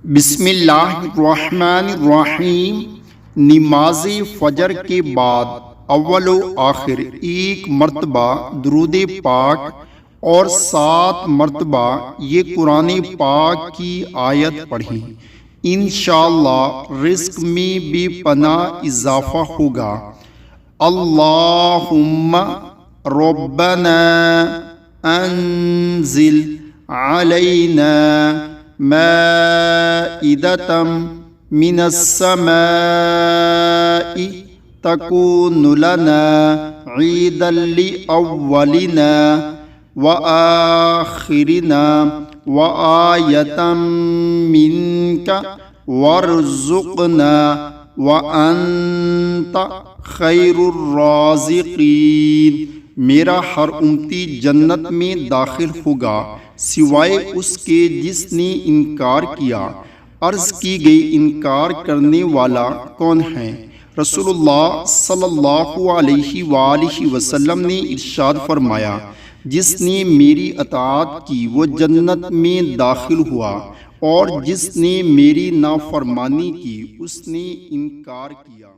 بسم اللہ الرحمن الرحیم۔ نماز فجر کے بعد اول و آخر ایک مرتبہ درود پاک اور 7 مرتبہ یہ قرآن پاک کی آیت پڑھیں، انشاءاللہ رزق میں بے پناہ اضافہ ہوگا۔ اللہم ربنا انزل علینا مائدة من السماء تكون لنا عيدا لأولنا وآخرنا وآية منك وارزقنا وأنت خير الرازقين۔ میرا ہر امتی جنت میں داخل ہوگا سوائے اس کے جس نے انکار کیا۔ عرض کی گئی انکار کرنے والا کون ہے؟ رسول اللہ صلی اللہ علیہ وآلہ وسلم نے ارشاد فرمایا، جس نے میری اطاعت کی وہ جنت میں داخل ہوا، اور جس نے میری نافرمانی کی اس نے انکار کیا۔